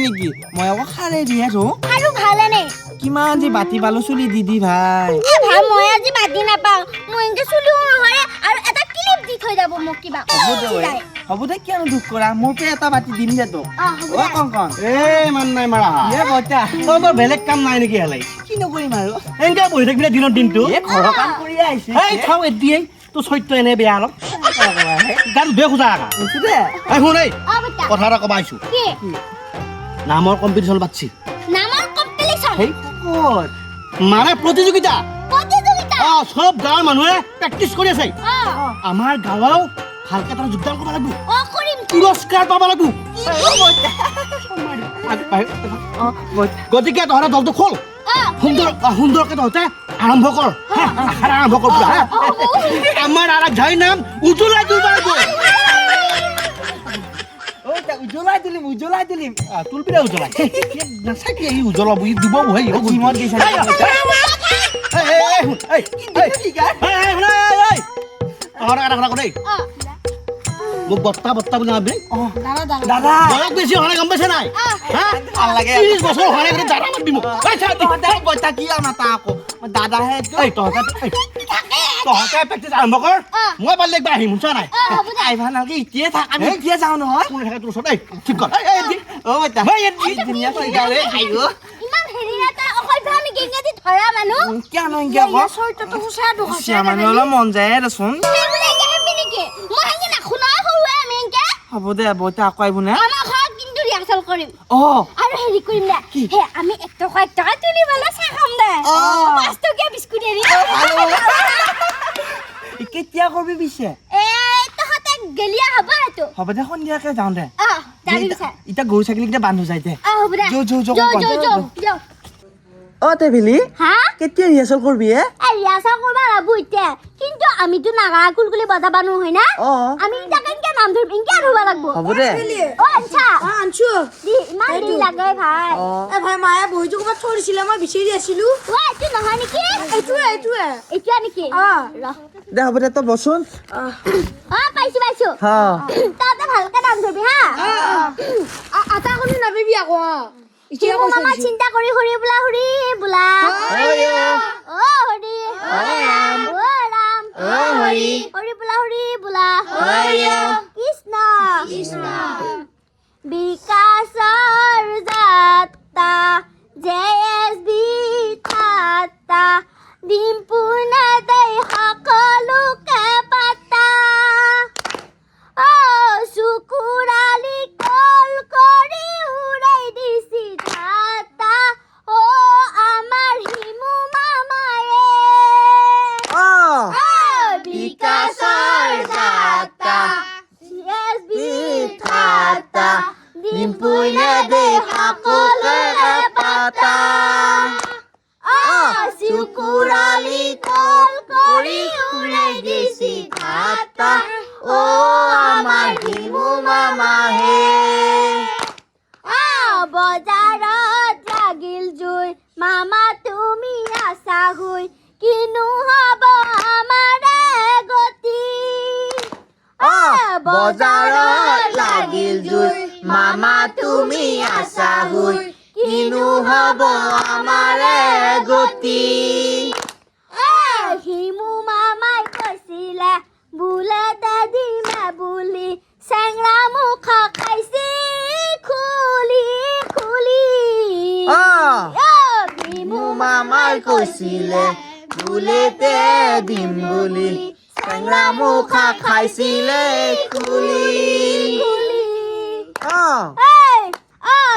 নেকি মই আকৌ খালে দিয়ে তো আৰু ভালে নে কিমান যে বাতি পালো চুলি দিদি ভাই ভাই মই আজি বাতি নাপাওঁ মই এনেকে চুলিও নহয় আৰু এটা ক্লিপ দি থৈ যাব মোক কিবা হ'ব দে কিয়নো দুখ কৰা মোৰ পে এটা বাতি দিম দে তো অ কং মান নাই মাৰা এ বইতা তোৰ বেলেগ কাম নাই নেকি হেলাই কি নকৰিম আৰু এনেকে বহি থাকিলে দিনৰ দিনটো এ ঘৰৰ কাম কৰি আহিছে এই চাও এদিয়েই তোৰ চৰিত্ৰ এনে বেয়া অলপ গাত বেয়া খোজা আকা বুজি দে এই শুন এই অ বেটা কথা এটা কবা আহিছো কি নামৰ কম্পিটিশ্যন পাতছি নামৰ কম্পিটিশন হেই ক'ত মানে প্ৰতিযোগিতা প্ৰতিযোগিতা সব গাঁৱৰ মানুহে প্ৰেক্টিচ কৰি আছে অ আমাৰ গাঁৱও ভালকে তাৰ যোগদান কৰিব লাগিব অ কৰিম পুৰস্কাৰ পাব লাগিব গতিকে তহঁতে দলটো খোল সুন্দৰকে তহঁতে আৰম্ভ কৰ আৰম্ভ কৰ আমাৰ আৰু যাই নাম উজ্বলাই দিব পাৰিব উজ্বলাই দিলিম তুলপিনে উজ্বলাই নাচাকি এই উজ্বলাব দিব বহি জিমত গৈছে মোক বত্তা বুলি নাবি দাদা বয়স বেছি হোৱা নাই গম পাইছে নাই ভাল লাগে 30 বছৰ হোৱা নাই দাদা মাতিবি মোক বইতা কি মাতা আকৌ দাদাহে তহঁতে প্ৰেক্টিচ আৰম্ভ কৰ মই পাৰিলে একবাৰ আহিম শুনছা নাই আহিবা নালাগে এতিয়াই থাক আমি এতিয়া যাওঁ নহয় কোনে থাকে তোৰ ওচৰত এই ঠিক কৰ অ বইতা ধুনীয়া কৰিলে আহিব ইমান হেৰি এটা অসভ্য নেকি ইংৰাজী ধৰা মানুহ কিয় নহয় আকৌ চৰিত্ৰটো সঁচা দুখ চিয়া মানুহ অলপ মন যায় দেচোন হ'ব দে বইতা আকৌ আহিব নে আমাৰ ঘৰত কিন্তু ৰিহাৰ্চেল কৰিম অ আৰু হেৰি কৰিম দে হে আমি 1 টকা তুলিবলৈ চাহ খাম দে 5 টকীয়া বিস্কুট এৰি কেতিয়া কৰবি পিছে তহঁতে গেলিয়া হ'ব এইটো হ'ব দে সন্ধিয়াকে যাওঁ দে যাবি পিছে এতিয়া গৰু ছাগলীকেইটা বান্ধো যায় দে হ'ব দে যাও অ তেভিলি হা কেতিয়া ৰিহাৰ্চেল কৰবি ৰিহাৰ্চেল কৰিব লাগব এতিয়া কিন্তু আমিতো নাগা কুলকুলি বজাবা নো হয় না আমি এতিয়া কেনকে নাম ধৰিম ইনকে ধৰবা লাগব হ'ব দে অ আচ্ছা আনছো ইমান দেৰি লাগে ভাই ভাই মায়ে বহিটো ক'ৰবাত থৈ দিছিলে মই বিচাৰি আছিলো ঐ এইটো নহয় নেকি এইটোৱে এইটোৱে নেকি দে হ'ব দে তই বচোন পাইছো তাতে ভালকে নাম ধৰবি হা আটা কোনো নাবিবি আকৌ এতিয়া মামা চিন্তা কৰি হৰি বোলা অ হৰি অ ৰাম হৰি বোলা কৃষ্ণ বিকাশৰ যাত্ৰা JSB ঠাট্টা ডিম্পুনা দৈ সকলোকে পাতা চুকুৰালি কল কৰি উৰাই দিছি ধাতা আমাৰ হিমু মামায়ে বিকাশৰ যাত্ৰা JSB ঠাট্টা ডিম্পুনা দৈ সকলোকে পাতা চুকুৰালি কল কৰি উৰাই দিছি ধাতা আমাৰ হিমু মামাহে বজাৰত লাগিল জুই মামা তুমি আছা হৈ কিনো হ'ব আমাৰে গতি বজাৰত লাগিল জুই মামা তুমি আছা হৈ কিনো হ'ব আমাৰে গতি হিমু মামাই কৈছিলে বোলে দিমে বুলি চেংৰা মুখ খাইছি খুলি হিমু মামাই কৈছিলে বোলে দিম বুলি চেংৰা মুখ খাইছিলে খুলি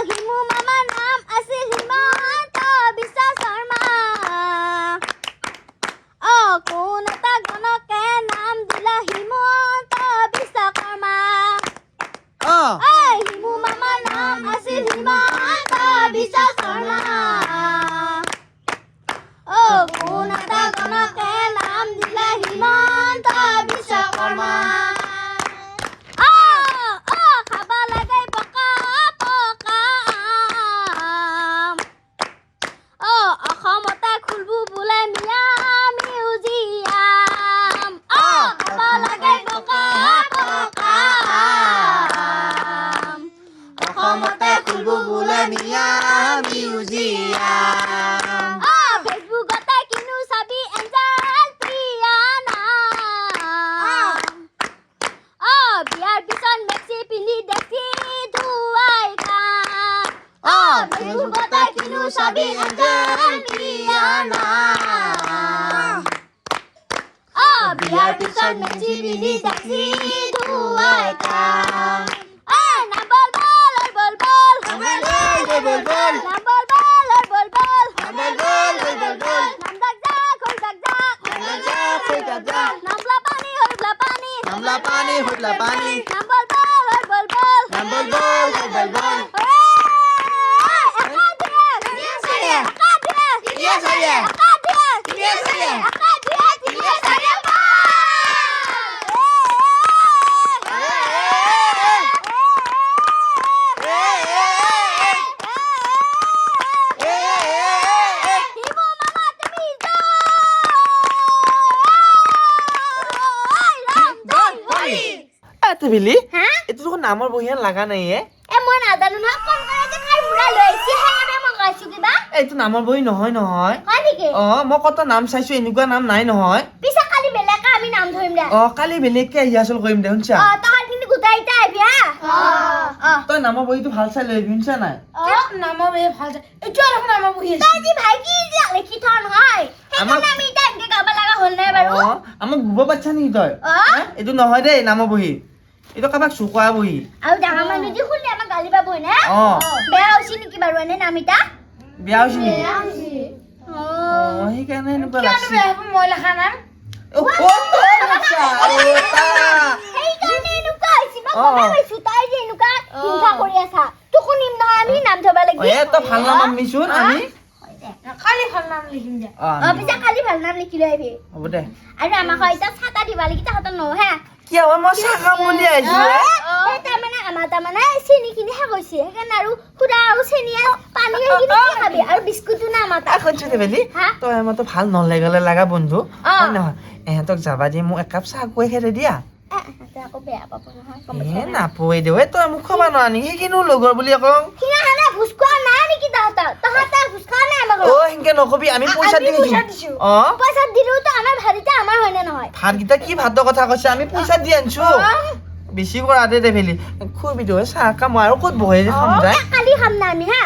হিমু মামাৰ নাম আছিল হিমন্ত বিশ্ব শৰ্মা কোন এটা গণকে নাম দিলা হিমন্ত বিশ্বকৰ্মা হিমু মামাৰ নাম আছিল হিমন্ত বিশ্ব শৰ্মা কোন এটা গণকে নাম দিলা হিমন্ত বিশ্বকৰ্মা খাব লাগে পকা আম বিয়াৰ পিছত মেজি বিনি টাক্সি ধুৱাইতা নাম বল বল ঐ বল বল নাম বল বল ঐ বল বল নাম দাক জাক ঐ দাক জাক নামলা পানী ঐ বলা পানী নাম বল বল ঐ বল বল বিলি এইটো দেখোন নামৰ বহিয়ান লাগা নাই মই নাজানো নহয় কোন কৰে যে খাই মুৰা লৈ আহিছে সেইকাৰণে মই কৈছো কিবা এইটো নামৰ বহি নহয় হয় নেকি মই কত নাম চাইছো এনেকুৱা নাম নাই নহয় পিছে কালি বেলেগকে আমি নাম ধৰিম দে কালি বেলেগকে ৰিহাৰ্চেল কৰিম দে শুনছা তহঁত কিন্তু গোটাইটা আহিবি তই নামৰ বহিটো ভাল চাই লৈ আহিবি শুনছা নাই নামৰ বে ভাল যায় এইটো আৰু নামৰ বহি আছে তই যি ভাই কি যে লিখি থ নহয় সেইকাৰণে আমি এটা এনেকে গাব লগা হ'ল নাই বাৰু আমাক গুব পাচ্ছা নেকি তই এইটো নহয় দেই নামৰ বহি এইটো কাবাক চুকোৱা বহি আৰু ডাঙৰ মানুহ যি খুলি আমাক গালি পাব না বেয়া হৈছে নেকি বাৰু এনে নামিতা বিয়া হৈছে নেকি সেইকাৰণে এনেকুৱা লাগছে মই লেখা নাম সেইকাৰণে এনেকুৱা হৈছে বা গমে পাইছো তাই যে এনেকুৱা হিংসা কৰি আছা তোক শুনিম নহয় আমি নাম থব লাগিব তই ভাল নাম আনিছোন আমি কালি ভাল নাম লিখিম দে পিছে কালি ভাল নাম লিখি লৈ আহিবি হ'ব দে আৰু আমাক এতিয়া ছাতা দিবা লাগি তাহাঁতৰ ন হে কিয় মই চাহ খাম বুলি আহিছো আমাৰ তাৰমানে চেনি কিনি হে গৈছে সেইকাৰণে আৰু সুদা আৰু চেনি পানী সেইখিনি খাবি আৰু বিস্কুটো না আমাৰ তাত কৈছো দে বেলি তই আমাৰতো ভাল নলাগলে লাগা বন্ধু হয় নহয় এহঁতক যাবা দি মোক একাপ চাহ কৈ খেলে দিয়া আকৌ বেয়া পাব নহয় নাপই দে তই মোক খবা নোৱাৰি সেইকিনো লগৰ বুলি আকৌ সিহঁতে ভোজ খোৱা নাই নেকি তহঁতৰ ভোজ খোৱা নাই আমাক সেনকে নকবি আমি পইচা দি দিছো পইচা দিলেওতো আমাৰ ভাৰিতে আমাৰ হয়নে নহয় ভাতকেইটা কি ভাতৰ কথা কৈছে আমি পইচা দি আনিছো বেছি কৰা দে ভেলি খুবি দে চাহ কাম আৰু ক'ত বহে খাম যায় কালি খাম না আমি হা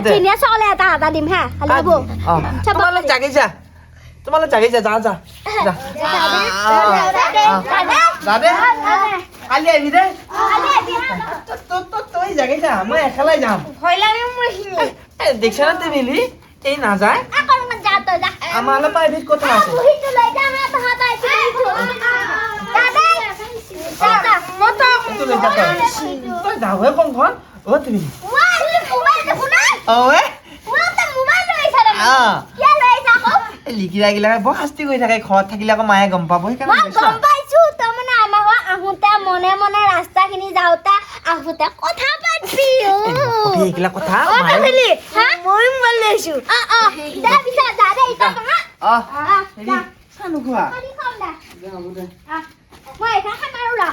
ধুনীয়া চলে এটা দিম হা কালি হ'ব তোমালোক জাগি যা যা দে কালি আহিবি দে তই জাগি যা মই একেলাই যাম ভয় লাগে মোৰ দেখছ না তুই মিলি এই নাযায় আমাৰ অলপ প্ৰাইভেট কথা আছে তই যাওঁহে কমখন তুমি লিকিৰা গিলাকে বৰ শাস্তি কৰি থাকে ঘৰত থাকিলে আকৌ মায়ে গম পাব মনে মনে ৰাস্তা খিনি যাওঁতে আহোঁতে কথা পাতিবি এইগিলা কথা মই মোবাইল লৈছো মই এটা খাম আৰু ৰ